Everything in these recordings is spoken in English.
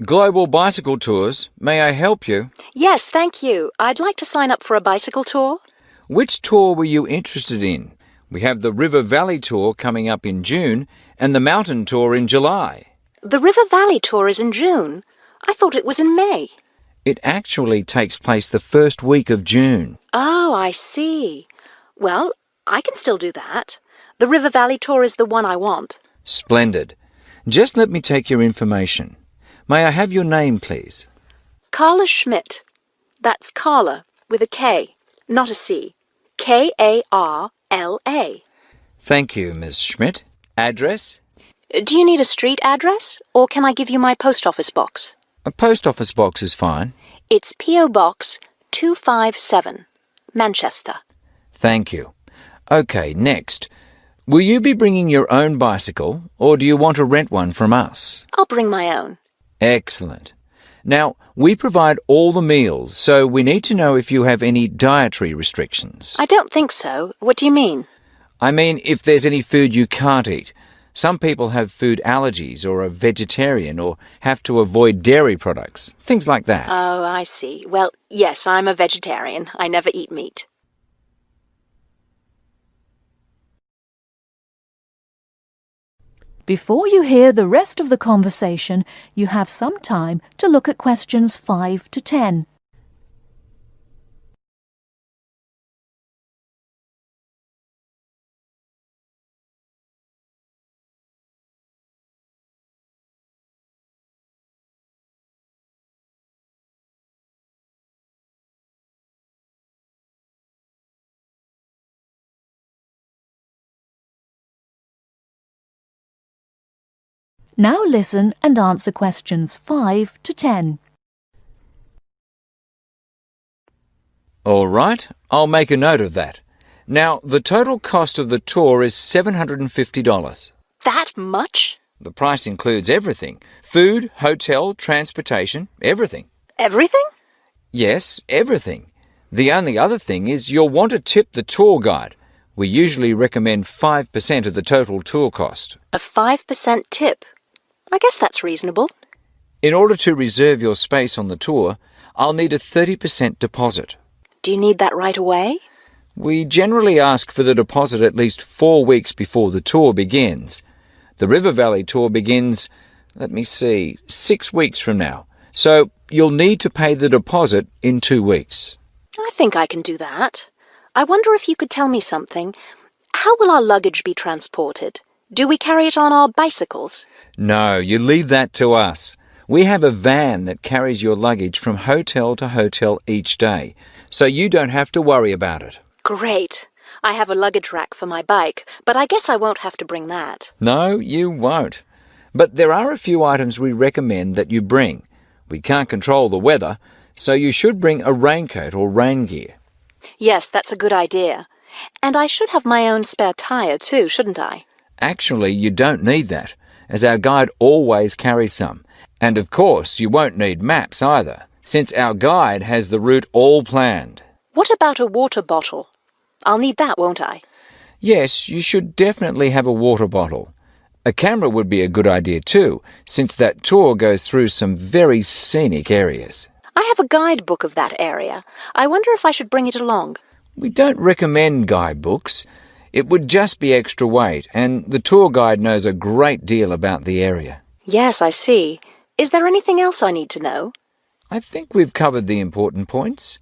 Global Bicycle Tours. May I help you? Yes, thank you. I'd like to sign up for a bicycle tour. Which tour were you interested in? We have the River Valley Tour coming up in June and the Mountain Tour in July. The River Valley tour is in June. I thought it was in May. It actually takes place the first week of June. Oh, I see. Well, I can still do that. The River Valley tour is the one I want. Splendid. Just let me take your information. May I have your name, please? Carla Schmidt. That's Carla with a K, not a C. Karla. Thank you, Miss Schmidt. Address? Do you need a street address, or can I give you my post office box? A post office box is fine. It's P.O. Box 257, Manchester. Thank you. Okay, next. Will you be bringing your own bicycle, or do you want to rent one from us? I'll bring my own. Excellent. Now, we provide all the meals, so we need to know if you have any dietary restrictions. I don't think so. What do you mean? I mean, if there's any food you can't eat. Some people have food allergies or are vegetarian or have to avoid dairy products, things like that. Oh, I see. Well, yes, I'm a vegetarian. I never eat meat. Before you hear the rest of the conversation, you have some time to look at questions 5 to 10. Now listen and answer questions 5 to 10. All right, I'll make a note of that. Now, the total cost of the tour is $750. That much? The price includes everything: food, hotel, transportation, everything. Everything? Yes, everything. The only other thing is you'll want to tip the tour guide. We usually recommend 5% of the total tour cost. A 5% tip. I guess that's reasonable. In order to reserve your space on the tour, I'll need a 30% deposit. Do you need that right away? We generally ask for the deposit at least 4 weeks before the tour begins. The River Valley tour begins, 6 weeks from now. So you'll need to pay the deposit in 2 weeks. I think I can do that. I wonder if you could tell me something. How will our luggage be transported? Do we carry it on our bicycles? No, you leave that to us. We have a van that carries your luggage from hotel to hotel each day, so you don't have to worry about it. Great. I have a luggage rack for my bike, but I guess I won't have to bring that. No, you won't. But there are a few items we recommend that you bring. We can't control the weather, so you should bring a raincoat or rain gear. Yes, that's a good idea. And I should have my own spare tire too, shouldn't I? Actually, you don't need that, as our guide always carries some. And of course, you won't need maps either, since our guide has the route all planned. What about a water bottle? I'll need that, won't I? Yes, you should definitely have a water bottle. A camera would be a good idea too, since that tour goes through some very scenic areas. I have a guidebook of that area. I wonder if I should bring it along. We don't recommend guidebooks. It would just be extra weight, and the tour guide knows a great deal about the area. Yes, I see. Is there anything else I need to know? I think we've covered the important points.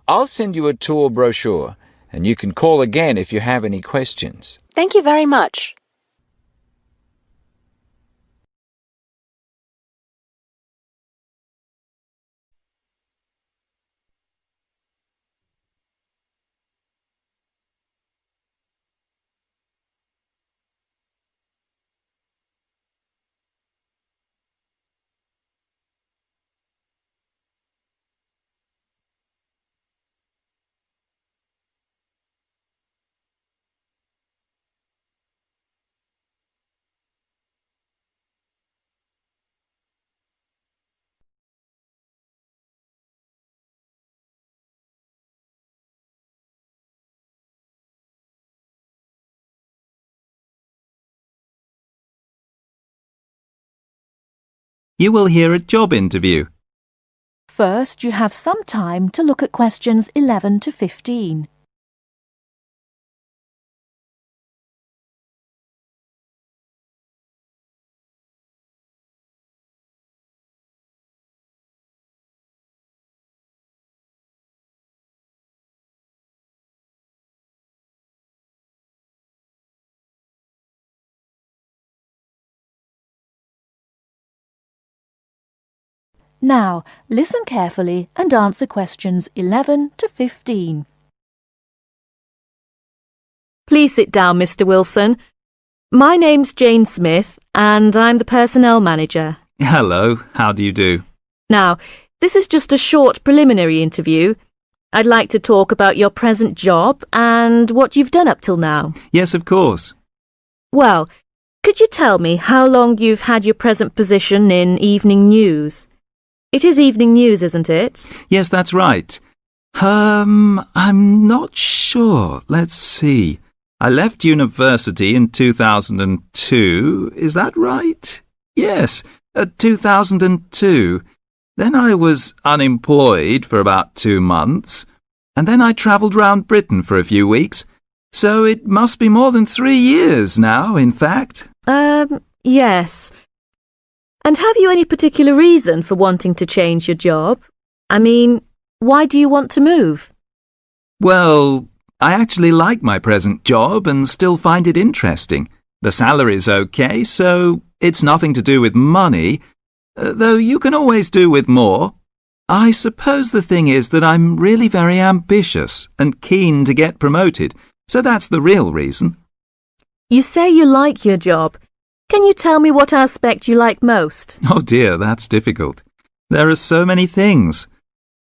I'll send you a tour brochure, and you can call again if you have any questions. Thank you very much. you will hear a job interview. First, you have some time to look at questions 11 to 15. Now, listen carefully and answer questions 11 to 15. Please sit down, Mr. Wilson. My name's Jane Smith, and I'm the personnel manager. Hello, how do you do? Now, this is just a short preliminary interview. I'd like to talk about your present job and what you've done up till now. Yes, of course. Well, could you tell me how long you've had your present position in evening news? It is evening news, isn't it? Yes, that's right. I'm not sure. Let's see. I left university in 2002. Is that right? Yes, 2002. Then I was unemployed for about 2 months, and then I travelled round Britain for a few weeks. So it must be more than 3 years now, in fact. Yes. And have you any particular reason for wanting to change your job? I mean, why do you want to move? Well, I actually like my present job and still find it interesting. The salary's okay, so it's nothing to do with money, though you can always do with more. I suppose the thing is that I'm really very ambitious and keen to get promoted, so that's the real reason. You say you like your job. Can you tell me what aspect you like most? Oh dear, that's difficult. There are so many things.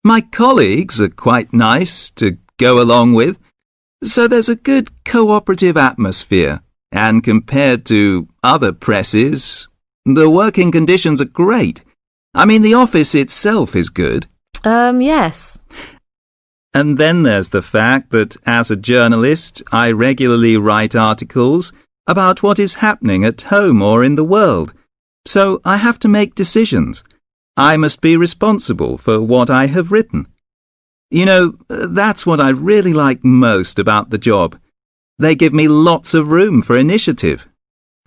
My colleagues are quite nice to go along with, so there's a good cooperative atmosphere, and compared to other presses, the working conditions are great. I mean, the office itself is good. Yes. And then there's the fact that as a journalist, I regularly write articles about what is happening at home or in the world. So I have to make decisions. I must be responsible for what I have written. You know, that's what I really like most about the job. They give me lots of room for initiative.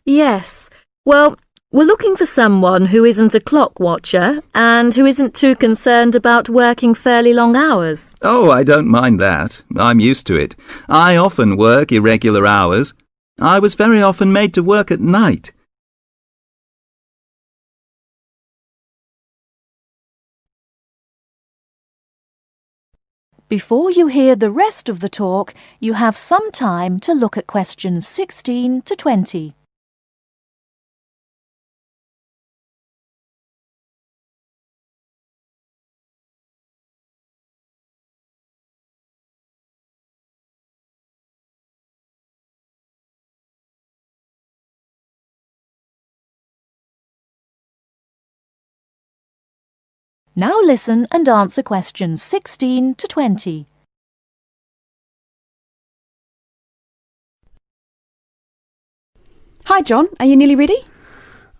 Yes. Well, we're looking for someone who isn't a clock watcher and who isn't too concerned about working fairly long hours. Oh, I don't mind that. I'm used to it. I often work irregular hours. I was very often made to work at night. Before you hear the rest of the talk, you have some time to look at questions 16 to 20. Now listen and answer questions 16 to 20. Hi, John. Are you nearly ready?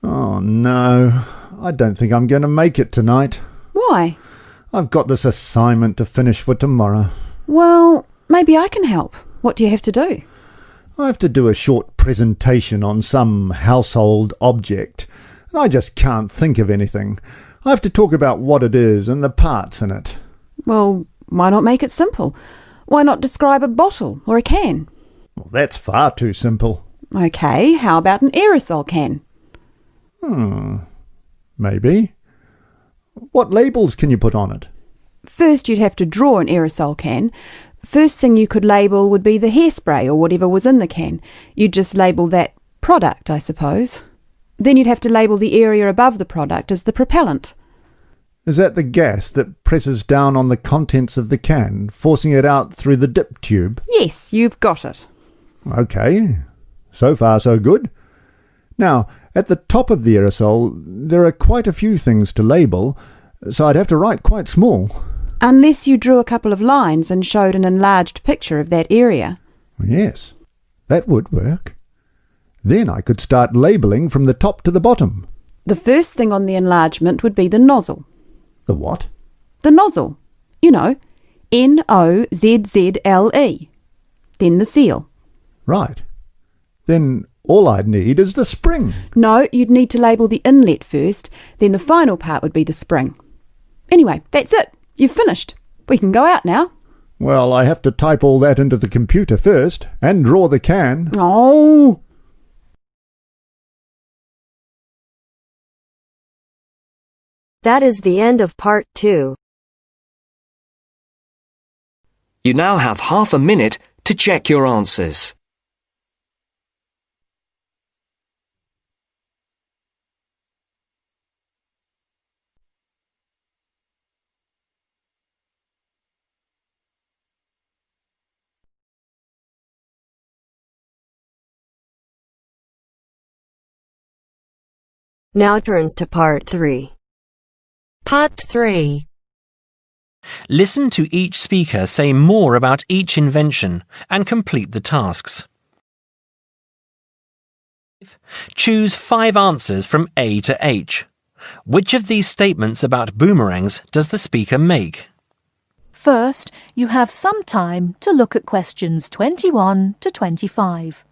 Oh, no. I don't think I'm going to make it tonight. Why? I've got this assignment to finish for tomorrow. Well, maybe I can help. What do you have to do? I have to do a short presentation on some household object, and I just can't think of anything. I have to talk about what it is and the parts in it. Well, why not make it simple? Why not describe a bottle or a can? Well, that's far too simple. OK, how about an aerosol can? Maybe. What labels can you put on it? First, you'd have to draw an aerosol can. First thing you could label would be the hairspray or whatever was in the can. You'd just label that product, I suppose. Then you'd have to label the area above the product as the propellant. Is that the gas that presses down on the contents of the can, forcing it out through the dip tube? Yes, you've got it. OK. So far, so good. Now, at the top of the aerosol, there are quite a few things to label, so I'd have to write quite small. Unless you drew a couple of lines and showed an enlarged picture of that area. Yes, that would work. Then I could start labelling from the top to the bottom. The first thing on the enlargement would be the nozzle. The what? The nozzle. You know, Nozzle. Then the seal. Right. Then all I'd need is the spring. No, you'd need to label the inlet first, then the final part would be the spring. Anyway, that's it. You've finished. We can go out now. Well, I have to type all that into the computer first, and draw the can. Oh! That is the end of part 2. You now have half a minute to check your answers. Now turns to part 3. Part 3. Listen to each speaker say more about each invention and complete the tasks. Choose 5 answers from A to H. Which of these statements about boomerangs does the speaker make? First, you have some time to look at questions 21 to 25.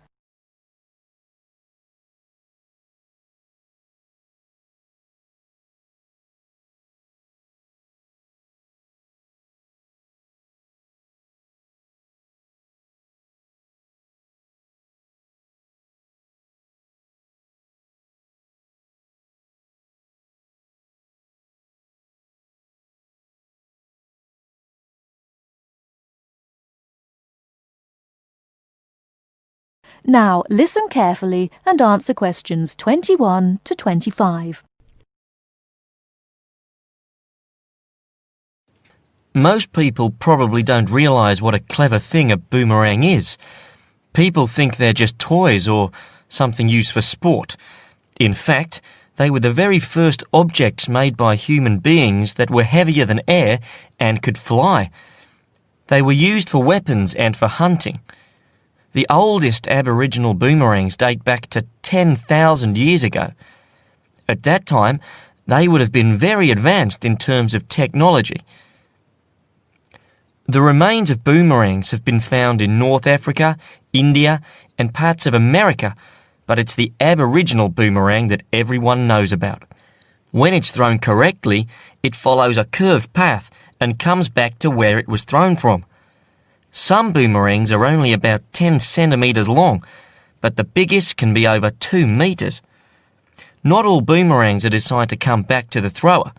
Now listen carefully and answer questions 21 to 25. Most people probably don't realise what a clever thing a boomerang is. People think they're just toys or something used for sport. In fact, they were the very first objects made by human beings that were heavier than air and could fly. They were used for weapons and for hunting. The oldest Aboriginal boomerangs date back to 10,000 years ago. At that time, they would have been very advanced in terms of technology. The remains of boomerangs have been found in North Africa, India, and parts of America, but it's the Aboriginal boomerang that everyone knows about. When it's thrown correctly, it follows a curved path and comes back to where it was thrown from. Some boomerangs are only about 10 centimetres long, but the biggest can be over 2 metres. Not all boomerangs are designed to come back to the thrower.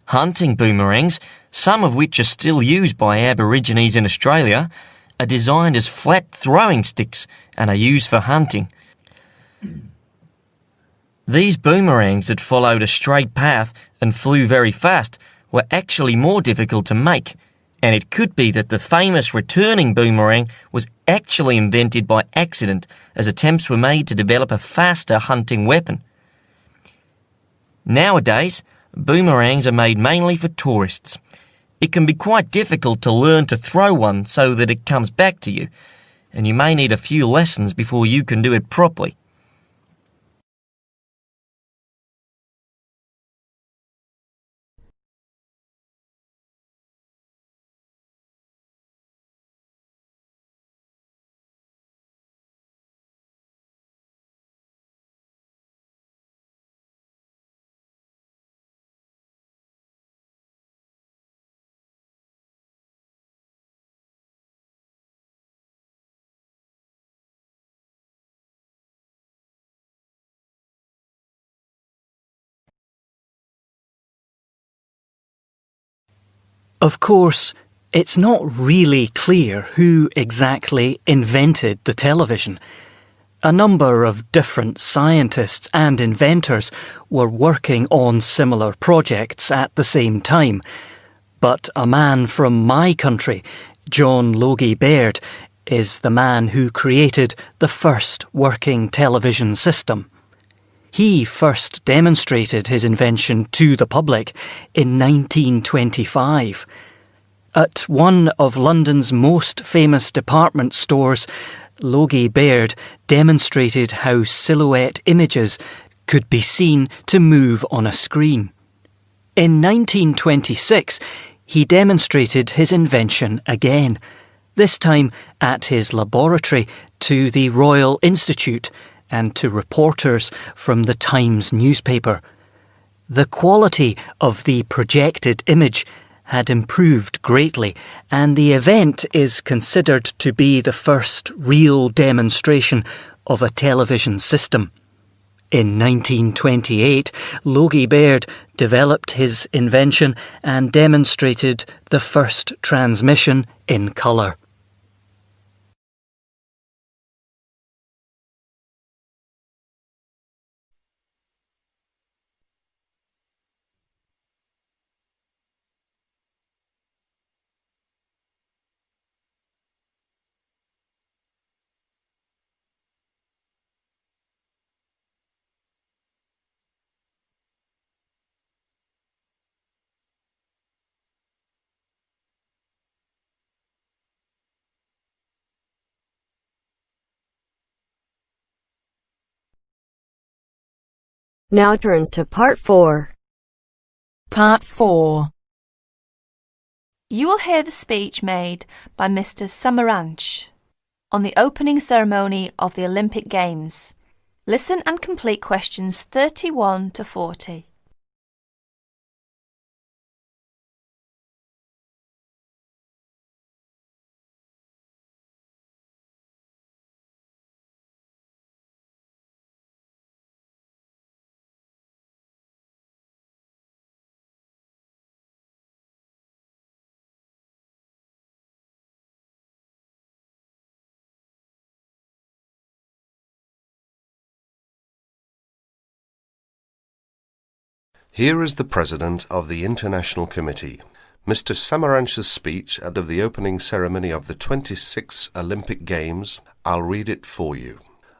Hunting boomerangs, some of which are still used by Aborigines in Australia, are designed as flat throwing sticks and are used for hunting. These boomerangs that followed a straight path and flew very fast were actually more difficult to make, and it could be that the famous returning boomerang was actually invented by accident as attempts were made to develop a faster hunting weapon. Nowadays, boomerangs are made mainly for tourists. It can be quite difficult to learn to throw one so that it comes back to you, and you may need a few lessons before you can do it properly. Of course, it's not really clear who exactly invented the television. A number of different scientists and inventors were working on similar projects at the same time. But a man from my country, John Logie Baird, is the man who created the first working television system. He first demonstrated his invention to the public in 1925. At one of London's most famous department stores, Logie Baird demonstrated how silhouette images could be seen to move on a screen. In 1926, he demonstrated his invention again, this time at his laboratory to the Royal Institute and to reporters from the Times newspaper. The quality of the projected image had improved greatly, and the event is considered to be the first real demonstration of a television system. In 1928, Logie Baird developed his invention and demonstrated the first transmission in colour. Now turns to Part 4. Part 4. You will hear the speech made by Mr. Samaranch on the opening ceremony of the Olympic Games. Listen and complete questions 31 to 40. Here is the President of the International Committee, Mr. Samaranch's speech at the opening ceremony of the 26th Olympic Games. I'll read it for you.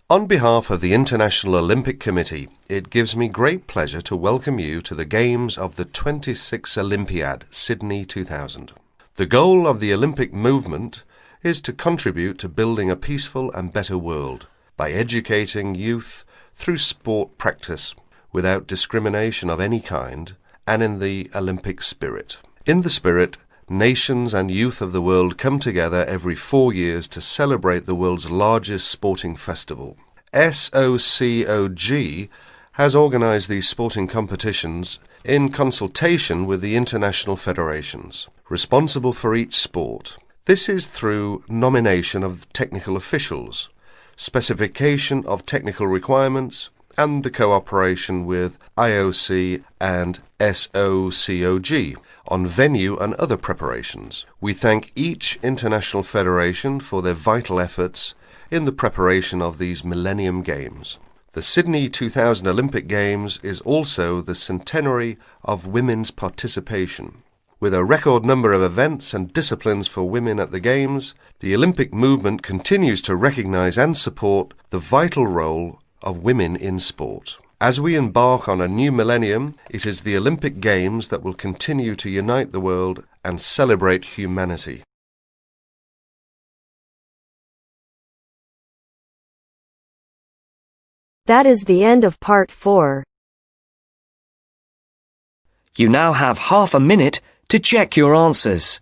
On behalf of the International Olympic Committee, it gives me great pleasure to welcome you to the Games of the 26th Olympiad, Sydney 2000. The goal of the Olympic movement is to contribute to building a peaceful and better world by educating youth through sport practice without discrimination of any kind, and in the Olympic spirit. In the spirit, nations and youth of the world come together every 4 years to celebrate the world's largest sporting festival. SOCOG has organised these sporting competitions in consultation with the international federations, responsible for each sport. This is through nomination of technical officials, specification of technical requirements, and the cooperation with IOC and SOCOG on venue and other preparations. We thank each international federation for their vital efforts in the preparation of these Millennium Games. The Sydney 2000 Olympic Games is also the centenary of women's participation. With a record number of events and disciplines for women at the Games, the Olympic movement continues to recognise and support the vital role of women in sport. As we embark on a new millennium, it is the Olympic Games that will continue to unite the world and celebrate humanity. That is the end of Part 4. You now have half a minute to check your answers.